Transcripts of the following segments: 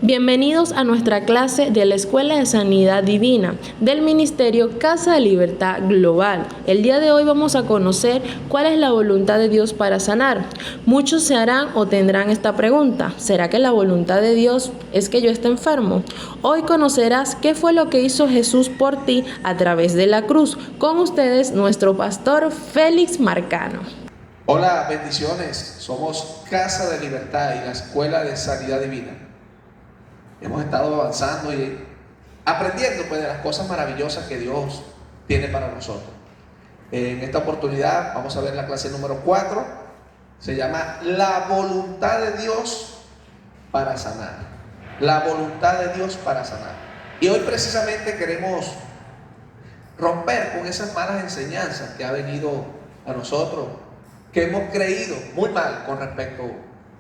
Bienvenidos a nuestra clase de la Escuela de Sanidad Divina del Ministerio Casa de Libertad Global. El día de hoy vamos a conocer cuál es la voluntad de Dios para sanar. Muchos se harán o tendrán esta pregunta: ¿será que la voluntad de Dios es que yo esté enfermo? Hoy conocerás qué fue lo que hizo Jesús por ti a través de la cruz. Con ustedes, nuestro pastor Félix Marcano. Hola, bendiciones. Somos Casa de Libertad y la Escuela de Sanidad Divina. Hemos estado avanzando y aprendiendo de las cosas maravillosas que Dios tiene para nosotros. En esta oportunidad vamos a ver la clase número 4. Se llama La voluntad de Dios para sanar. La voluntad de Dios para sanar. Y hoy precisamente queremos romper con esas malas enseñanzas que ha venido a nosotros, que hemos creído muy mal con respecto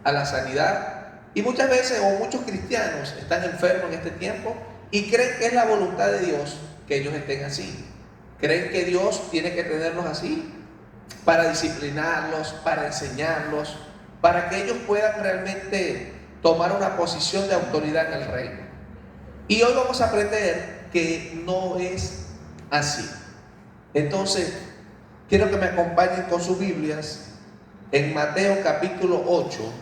a la sanidad. Y muchas veces, o muchos cristianos están enfermos en este tiempo y creen que es la voluntad de Dios que ellos estén así. Creen que Dios tiene que tenerlos así para disciplinarlos, para enseñarlos, para que ellos puedan realmente tomar una posición de autoridad en el reino. Y hoy vamos a aprender que no es así. Entonces, quiero que me acompañen con sus Biblias en Mateo capítulo 8,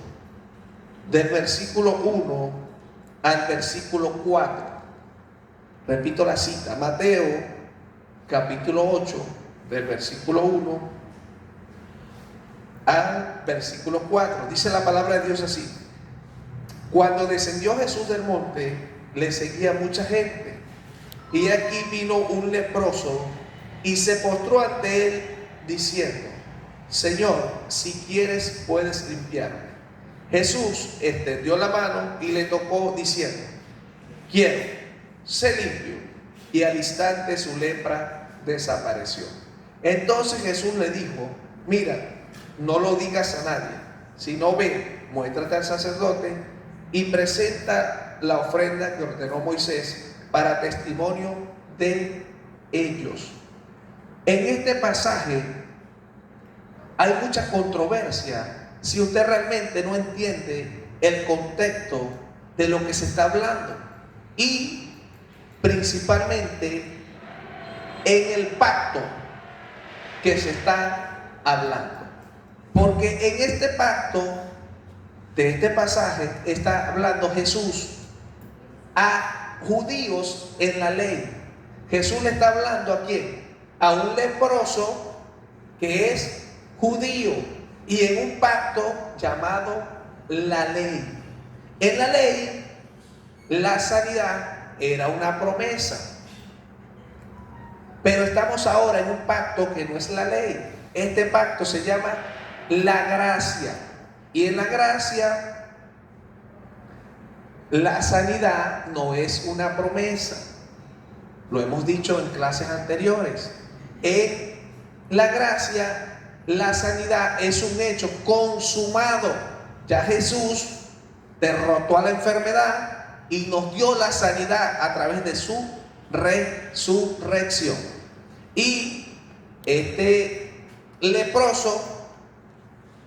del versículo 1 al versículo 4. Repito la cita, Mateo capítulo 8, del versículo 1 al versículo 4. Dice la palabra de Dios así: Cuando descendió Jesús del monte, le seguía mucha gente, y aquí vino un leproso y se postró ante él diciendo: Señor, si quieres puedes limpiarme. Jesús extendió la mano y le tocó diciendo: quiero, sé limpio. Y al instante su lepra desapareció. Entonces Jesús le dijo: mira, no lo digas a nadie, sino ve, muéstrate al sacerdote y presenta la ofrenda que ordenó Moisés para testimonio de ellos. En este pasaje hay mucha controversia si usted realmente no entiende el contexto de lo que se está hablando, y principalmente en el pacto que se está hablando. Porque en este pacto, de este pasaje, está hablando Jesús a judíos en la ley. Jesús le está hablando ¿a quién? A un leproso que es judío, y en un pacto llamado la ley. En la ley, la sanidad era una promesa, pero estamos ahora en un pacto que no es la ley. Este pacto se llama la gracia, y en la gracia la sanidad no es una promesa. Lo hemos dicho en clases anteriores. En la gracia, la sanidad es un hecho consumado. Ya Jesús derrotó a la enfermedad y nos dio la sanidad a través de su resurrección. Y este leproso,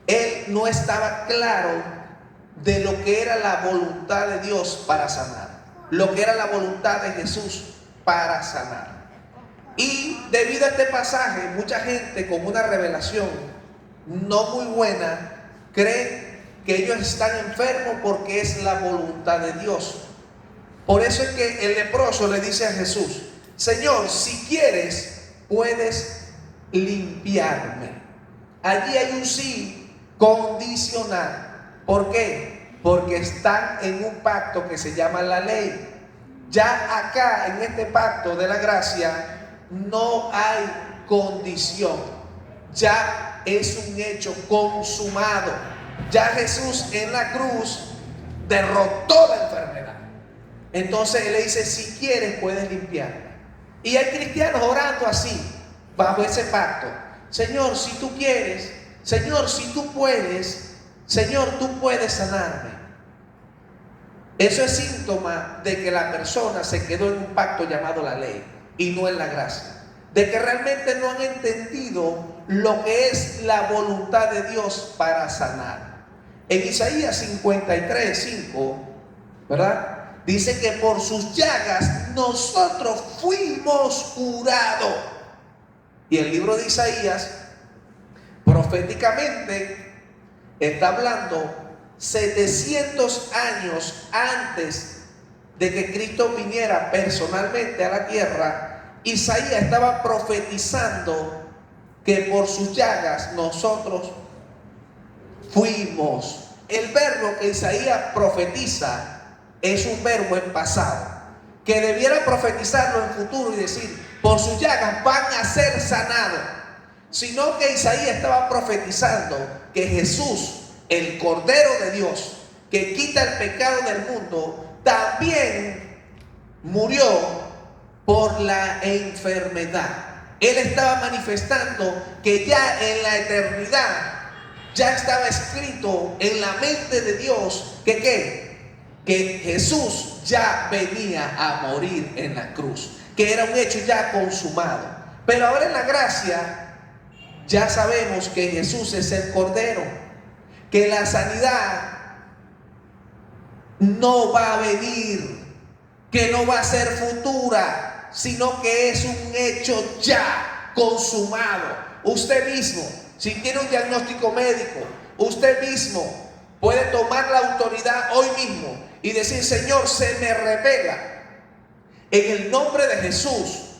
él no estaba claro de lo que era la voluntad de Dios para sanar, lo que era la voluntad de Jesús para sanar. Y debido a este pasaje, mucha gente con una revelación no muy buena cree que ellos están enfermos porque es la voluntad de Dios. Por eso es que el leproso le dice a Jesús: Señor, si quieres puedes limpiarme. Allí hay un sí condicional. ¿Por qué? Porque están en un pacto que se llama la ley. Ya acá en este pacto de la gracia no hay condición, ya es un hecho consumado. Ya Jesús en la cruz derrotó la enfermedad. Entonces él le dice: si quieres puedes limpiarme. Y hay cristianos orando así, bajo ese pacto: Señor, si tú quieres, Señor, si tú puedes, Señor, tú puedes sanarme. Eso es síntoma de que la persona se quedó en un pacto llamado la ley y no en la gracia, de que realmente no han entendido lo que es la voluntad de Dios para sanar. En Isaías 53:5 ¿verdad? Dice que por sus llagas nosotros fuimos curados. Y el libro de Isaías proféticamente está hablando 700 años antes de que Cristo viniera personalmente a la tierra. Isaías estaba profetizando que por sus llagas nosotros fuimos. El verbo que Isaías profetiza es un verbo en pasado, que debiera profetizarlo en futuro y decir, por sus llagas van a ser sanados. Sino que Isaías estaba profetizando que Jesús, el Cordero de Dios, que quita el pecado del mundo, también murió por la enfermedad. Él estaba manifestando que ya en la eternidad ya estaba escrito en la mente de Dios que Jesús ya venía a morir en la cruz, que era un hecho ya consumado. Pero ahora en la gracia ya sabemos que Jesús es el Cordero, que la sanidad no va a venir, que no va a ser futura, sino que es un hecho ya consumado. Usted mismo, si tiene un diagnóstico médico, usted mismo puede tomar la autoridad hoy mismo y decir, Señor, se me revela en el nombre de Jesús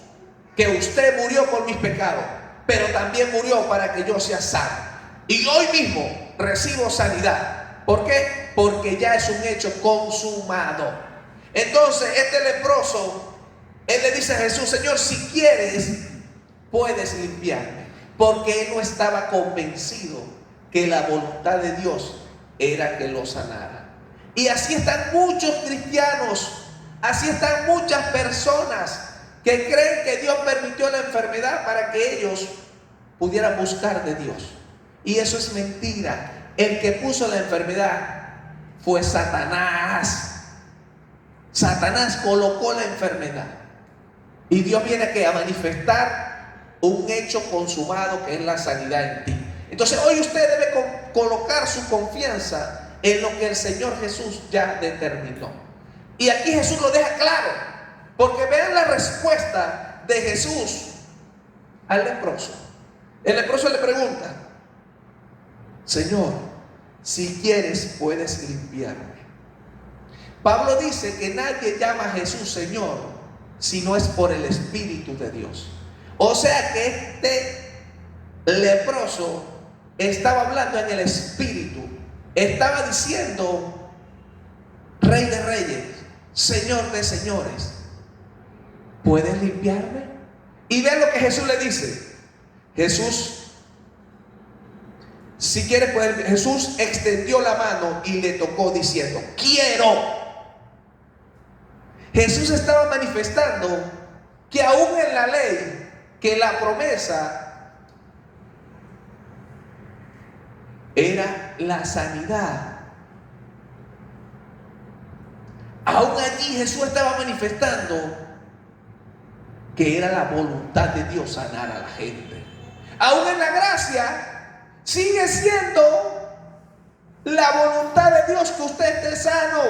que usted murió por mis pecados, pero también murió para que yo sea sano. Y hoy mismo recibo sanidad. ¿Por qué? Porque ya es un hecho consumado. Entonces este leproso, él le dice a Jesús, Señor, si quieres, puedes limpiarme. Porque él no estaba convencido que la voluntad de Dios era que lo sanara. Y así están muchos cristianos, así están muchas personas que creen que Dios permitió la enfermedad para que ellos pudieran buscar de Dios. Y eso es mentira. El que puso la enfermedad fue Satanás. Satanás colocó la enfermedad. Y Dios viene a manifestar un hecho consumado que es la sanidad en ti. Entonces hoy usted debe colocar su confianza en lo que el Señor Jesús ya determinó. Y aquí Jesús lo deja claro, porque vean la respuesta de Jesús al leproso. El leproso le pregunta, Señor, si quieres puedes limpiarme. Pablo dice que nadie llama a Jesús Señor si no es por el Espíritu de Dios. O sea que este leproso estaba hablando en el Espíritu. Estaba diciendo, Rey de Reyes, Señor de Señores, ¿puedes limpiarme? Y vean lo que Jesús le dice. Jesús, si quieres puedes. Jesús extendió la mano y le tocó diciendo, quiero. Jesús estaba manifestando que aún en la ley, que la promesa era la sanidad. Aún allí Jesús estaba manifestando que era la voluntad de Dios sanar a la gente. Aún en la gracia sigue siendo la voluntad de Dios que usted esté sano.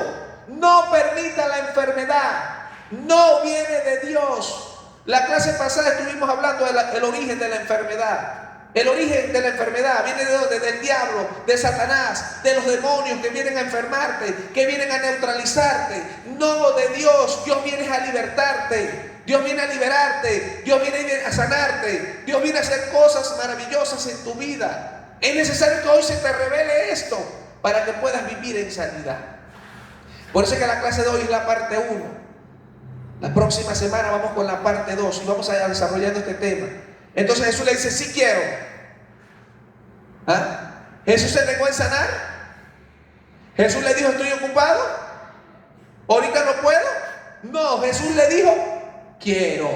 No permita la enfermedad. No viene de Dios. La clase pasada estuvimos hablando del origen de la enfermedad. El origen de la enfermedad viene de ¿dónde? Del diablo, de Satanás, de los demonios que vienen a enfermarte, que vienen a neutralizarte. No de Dios. Dios viene a libertarte. Dios viene a liberarte. Dios viene a sanarte. Dios viene a hacer cosas maravillosas en tu vida. Es necesario que hoy se te revele esto para que puedas vivir en sanidad. Por eso es que la clase de hoy es la parte 1. La próxima semana vamos con la parte 2 y vamos a desarrollando este tema. Entonces Jesús le dice, sí quiero. ¿Ah? Jesús se negó en sanar. Jesús le dijo, estoy ocupado. Ahorita no puedo. No, Jesús le dijo, quiero.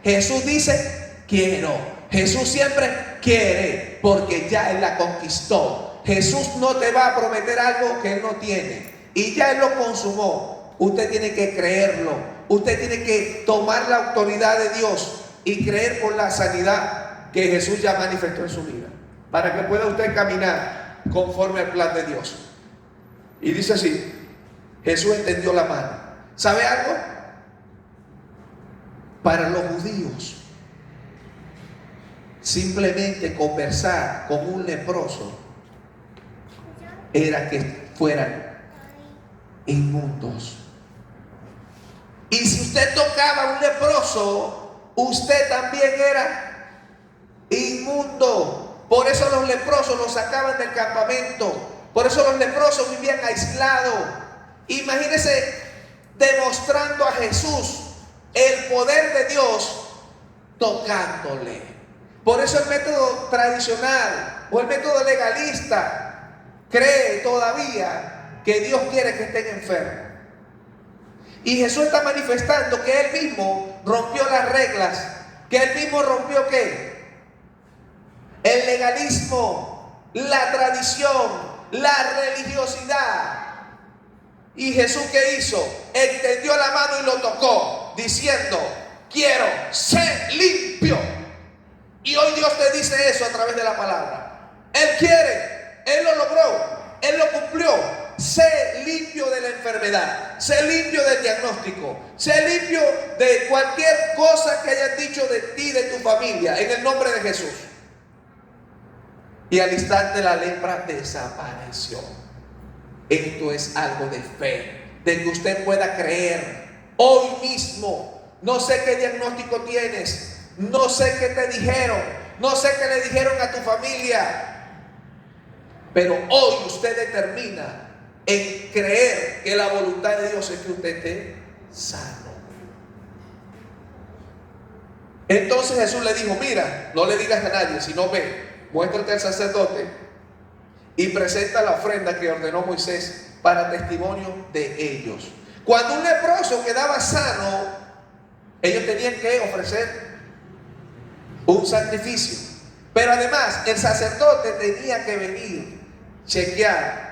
Jesús dice, quiero. Jesús siempre quiere, porque ya Él la conquistó. Jesús no te va a prometer algo que Él no tiene. Y ya Él lo consumó. Usted tiene que creerlo. Usted tiene que tomar la autoridad de Dios y creer por la sanidad que Jesús ya manifestó en su vida, para que pueda usted caminar conforme al plan de Dios. Y dice así, Jesús extendió la mano. ¿Sabe algo? Para los judíos, simplemente conversar con un leproso era que fueran inmundos. Y si usted tocaba a un leproso, usted también era inmundo. Por eso los leprosos los sacaban del campamento. Por eso los leprosos vivían aislados. Imagínese demostrando a Jesús el poder de Dios tocándole. Por eso el método tradicional o el método legalista cree todavía que Dios quiere que estén enfermos. Y Jesús está manifestando que Él mismo rompió las reglas, que Él mismo rompió ¿qué? El legalismo, la tradición, la religiosidad. Y Jesús ¿qué hizo? Extendió la mano y lo tocó, diciendo: quiero ser limpio. Y hoy Dios te dice eso a través de la palabra. Él quiere, Él lo logró, Él lo cumplió. Sé limpio de la enfermedad, sé limpio del diagnóstico, sé limpio de cualquier cosa que hayan dicho de ti, de tu familia, en el nombre de Jesús. Y al instante la lepra desapareció. Esto es algo de fe, de que usted pueda creer hoy mismo. No sé qué diagnóstico tienes, no sé qué te dijeron, no sé qué le dijeron a tu familia, pero hoy usted determina en creer que la voluntad de Dios es que usted esté sano. Entonces Jesús le dijo: mira, no le digas a nadie, sino ve, muéstrate al sacerdote y presenta la ofrenda que ordenó Moisés para testimonio de ellos. Cuando un leproso quedaba sano, ellos tenían que ofrecer un sacrificio. Pero además el sacerdote tenía que venir, chequear,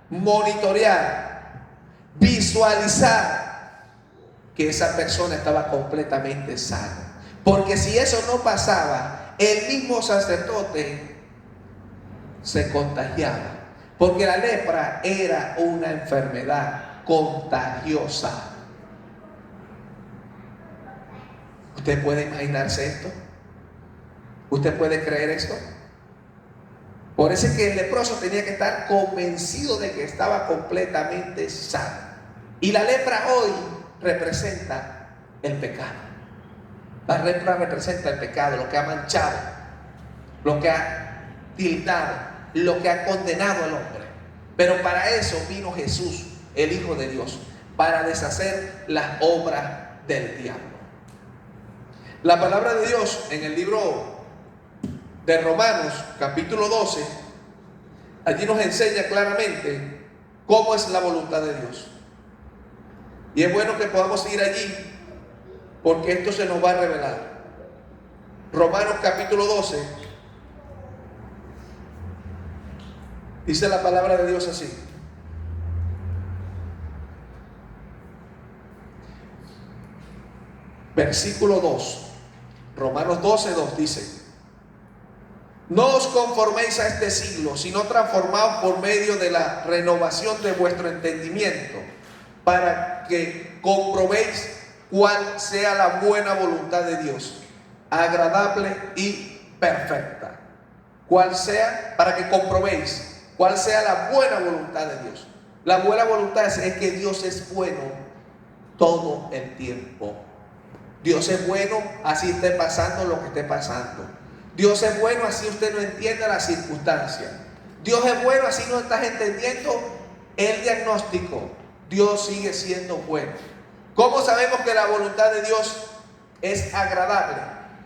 monitorear, visualizar que esa persona estaba completamente sana. Porque si eso no pasaba, el mismo sacerdote se contagiaba. Porque la lepra era una enfermedad contagiosa. ¿Usted puede imaginarse esto? ¿Usted puede creer esto? Por eso es que el leproso tenía que estar convencido de que estaba completamente sano. Y la lepra hoy representa el pecado. La lepra representa el pecado, lo que ha manchado, lo que ha tildado, lo que ha condenado al hombre. Pero para eso vino Jesús, el Hijo de Dios, para deshacer las obras del diablo. La palabra de Dios en el libro de Romanos, capítulo 12, allí nos enseña claramente cómo es la voluntad de Dios. Y es bueno que podamos ir allí, porque esto se nos va a revelar. Romanos capítulo 12, dice la palabra de Dios así: versículo 2, Romanos 12, 2 dice: no os conforméis a este siglo, sino transformaos por medio de la renovación de vuestro entendimiento, para que comprobéis cuál sea la buena voluntad de Dios, agradable y perfecta. Cuál sea, para que comprobéis cuál sea la buena voluntad de Dios. La buena voluntad es que Dios es bueno todo el tiempo. Dios es bueno así esté pasando lo que esté pasando. Dios es bueno así usted no entienda las circunstancias. Dios es bueno así no estás entendiendo el diagnóstico. Dios sigue siendo bueno. ¿Cómo sabemos que la voluntad de Dios es agradable?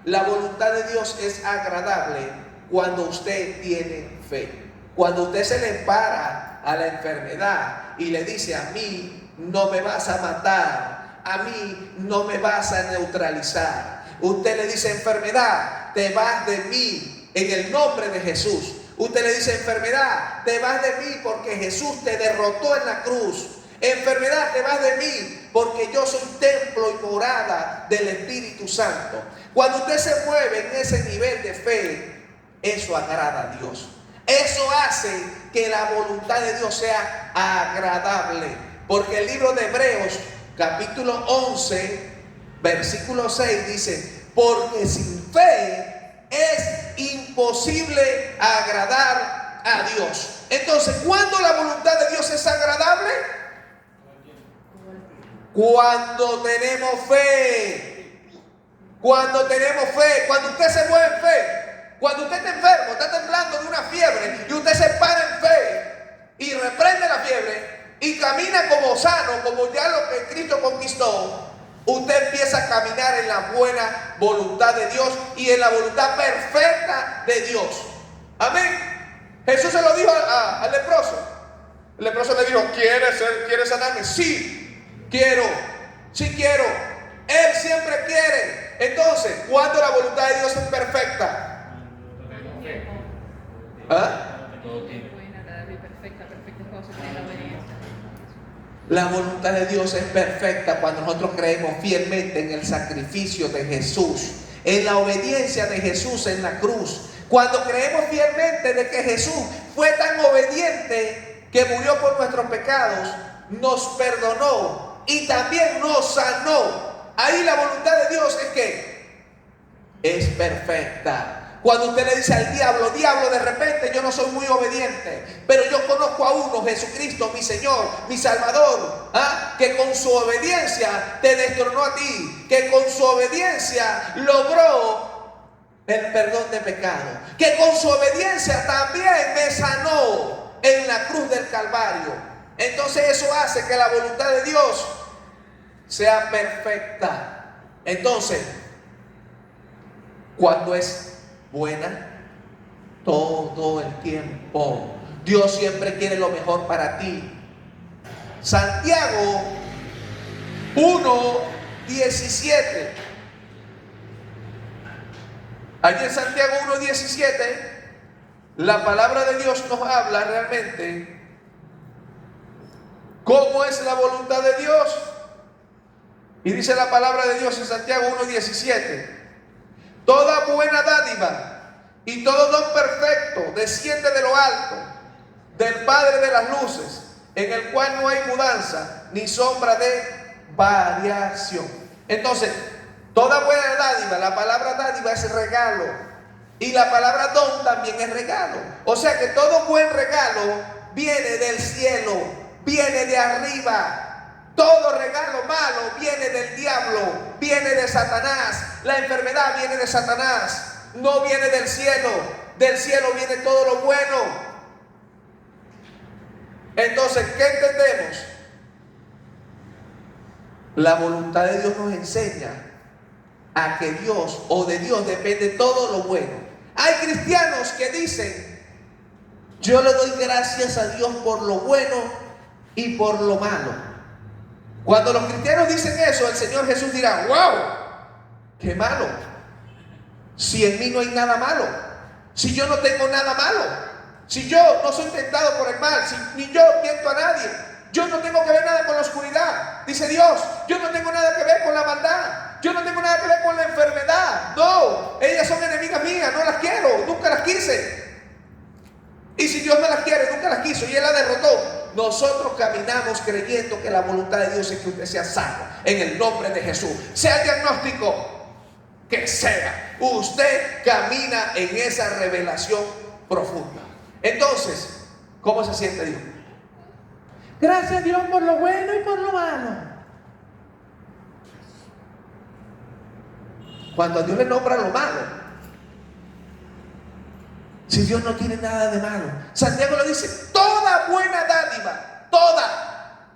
La voluntad de Dios es agradable cuando usted tiene fe. Cuando usted se le para a la enfermedad y le dice: a mí no me vas a matar, a mí no me vas a neutralizar. Usted le dice: enfermedad, te vas de mí en el nombre de Jesús. Usted le dice: enfermedad, te vas de mí porque Jesús te derrotó en la cruz. Enfermedad, te vas de mí porque yo soy templo y morada del Espíritu Santo. Cuando usted se mueve en ese nivel de fe, eso agrada a Dios. Eso hace que la voluntad de Dios sea agradable. Porque el libro de Hebreos, capítulo 11, versículo 6 dice: porque sin fe es imposible agradar a Dios. Entonces, ¿cuándo la voluntad de Dios es agradable? Cuando tenemos fe. Cuando tenemos fe. Cuando usted se mueve en fe. Cuando usted está enfermo, está temblando de una fiebre, y usted se para en fe y reprende la fiebre y camina como sano, como ya lo que Cristo conquistó, usted empieza a caminar en la buena voluntad de Dios y en la voluntad perfecta de Dios. Amén. Jesús se lo dijo al leproso. El leproso le dijo: ¿Quieres sanarme? Sí, quiero. Sí quiero. Él siempre quiere. Entonces, ¿cuándo la voluntad de Dios es perfecta? ¿Ah? La voluntad de Dios es perfecta cuando nosotros creemos fielmente en el sacrificio de Jesús, en la obediencia de Jesús en la cruz. Cuando creemos fielmente de que Jesús fue tan obediente que murió por nuestros pecados, nos perdonó y también nos sanó. Ahí la voluntad de Dios es que es perfecta. Cuando usted le dice al diablo: diablo, de repente yo no soy muy obediente, pero yo conozco a uno, Jesucristo, mi Señor, mi Salvador, que con su obediencia te destronó a ti, que con su obediencia logró el perdón de pecado, que con su obediencia también me sanó en la cruz del Calvario. Entonces eso hace que la voluntad de Dios sea perfecta. Entonces, cuando es buena, todo el tiempo. Dios siempre quiere lo mejor para ti. Santiago 1:17. Allí en Santiago 1:17, la palabra de Dios nos habla realmente cómo es la voluntad de Dios. Y dice la palabra de Dios en Santiago 1:17: toda buena dádiva y todo don perfecto desciende de lo alto, del Padre de las luces, en el cual no hay mudanza ni sombra de variación. Entonces, toda buena dádiva, la palabra dádiva es regalo, y la palabra don también es regalo. O sea que todo buen regalo viene del cielo, viene de arriba. Todo regalo malo viene del diablo, viene de Satanás. La enfermedad viene de Satanás, no viene del cielo. Del cielo viene todo lo bueno. Entonces, ¿qué entendemos? La voluntad de Dios nos enseña a que Dios, o de Dios depende todo lo bueno. Hay cristianos que dicen: yo le doy gracias a Dios por lo bueno y por lo malo. Cuando los cristianos dicen eso, el Señor Jesús dirá: wow, qué malo. Si en mí no hay nada malo, si yo no tengo nada malo, si yo no soy tentado por el mal, si ni yo tiento a nadie, yo no tengo que ver nada con la oscuridad. Dice Dios: yo no tengo nada que ver con la maldad, yo no tengo nada que ver con la enfermedad. No, ellas son enemigas mías, no las quiero, nunca las quise. Y si Dios no las quiere, nunca las quiso y Él la derrotó. Nosotros caminamos creyendo que la voluntad de Dios es que usted sea sano en el nombre de Jesús. Sea el diagnóstico que sea, usted camina en esa revelación profunda. Entonces, ¿cómo se siente Dios? Gracias a Dios por lo bueno y por lo malo. Cuando a Dios le nombra lo malo, si Dios no tiene nada de malo. Santiago lo dice: toda buena dádiva, toda.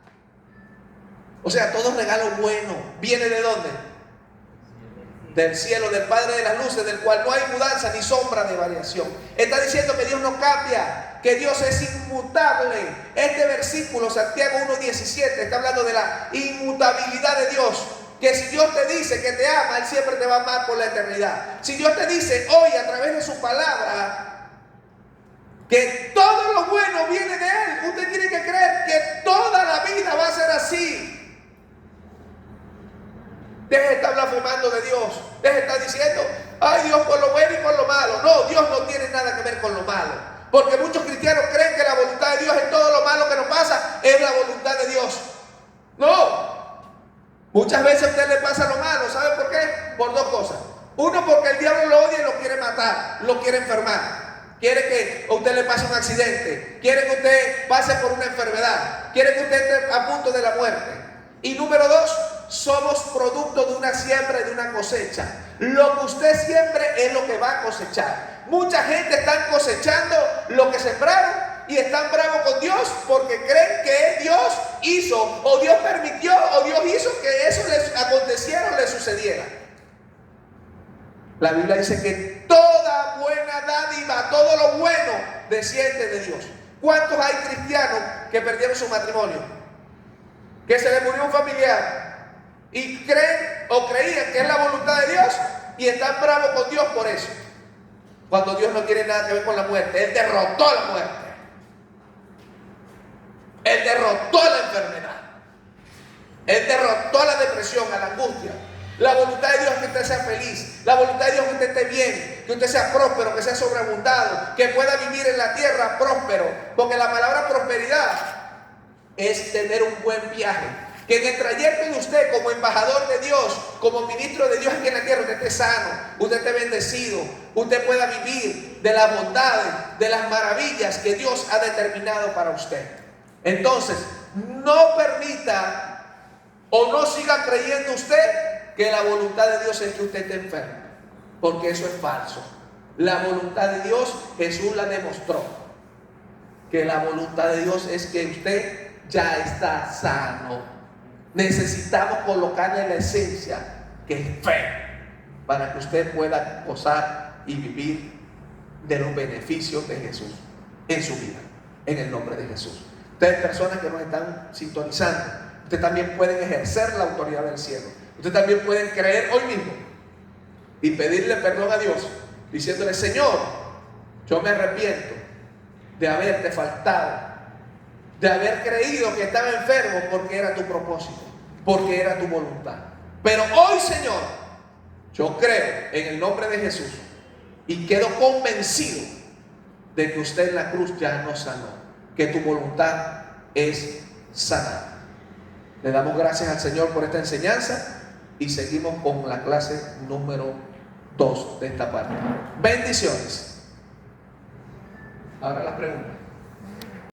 O sea, todo regalo bueno viene ¿de dónde? Del cielo, del Padre de las luces, del cual no hay mudanza ni sombra de variación. Está diciendo que Dios no cambia, que Dios es inmutable. Este versículo, Santiago 1:17, está hablando de la inmutabilidad de Dios. Que si Dios te dice que te ama, Él siempre te va a amar por la eternidad. Si Dios te dice hoy a través de su palabra que todo lo bueno viene de Él, usted tiene que creer que toda la vida va a ser así. Deje de estar blasfemando de Dios. Deje de estar diciendo: ay, Dios por lo bueno y por lo malo. No, Dios no tiene nada que ver con lo malo. Porque muchos cristianos creen que la voluntad de Dios en todo lo malo que nos pasa es la voluntad de Dios. No. Muchas veces a usted le pasa lo malo. ¿Sabe por qué? Por dos cosas. Uno, porque el diablo lo odia y lo quiere matar, lo quiere enfermar. Quiere que a usted le pase un accidente, quiere que usted pase por una enfermedad, quiere que usted esté a punto de la muerte. Y número dos, somos producto de una siembra y de una cosecha. Lo que usted siembre es lo que va a cosechar. Mucha gente está cosechando lo que sembraron y están bravos con Dios porque creen que Dios hizo, o Dios permitió, o Dios hizo que eso les aconteciera o les sucediera. La Biblia dice que toda buena dádiva, todo lo bueno desciende de Dios. ¿Cuántos hay cristianos que perdieron su matrimonio? Que se les murió un familiar y creen o creían que es la voluntad de Dios y están bravos con Dios por eso. Cuando Dios no tiene nada que ver con la muerte. Él derrotó la muerte. Él derrotó la enfermedad. Él derrotó la depresión, a la angustia. La voluntad de Dios es que usted sea feliz. La voluntad de Dios es que usted esté bien, que usted sea próspero, que sea sobreabundado, que pueda vivir en la tierra próspero. Porque la palabra prosperidad es tener un buen viaje. Que en el trayecto de usted como embajador de Dios, como ministro de Dios aquí en la tierra, usted esté sano, usted esté bendecido, usted pueda vivir de las bondades, de las maravillas que Dios ha determinado para usted. Entonces, no permita o no siga creyendo usted que la voluntad de Dios es que usted esté enfermo, porque eso es falso. La voluntad de Dios, Jesús la demostró, que la voluntad de Dios es que usted ya está sano. Necesitamos colocarle la esencia, que es fe, para que usted pueda gozar y vivir de los beneficios de Jesús en su vida, en el nombre de Jesús. Ustedes, personas que nos están sintonizando, ustedes también pueden ejercer la autoridad del cielo. Ustedes también pueden creer hoy mismo y pedirle perdón a Dios, diciéndole: Señor, yo me arrepiento de haberte faltado, de haber creído que estaba enfermo porque era tu propósito, porque era tu voluntad. Pero hoy, Señor, yo creo en el nombre de Jesús y quedo convencido de que usted en la cruz ya nos sanó, que tu voluntad es sanar. Le damos gracias al Señor por esta enseñanza y seguimos con la clase número 2 de esta parte. Bendiciones. Ahora las preguntas.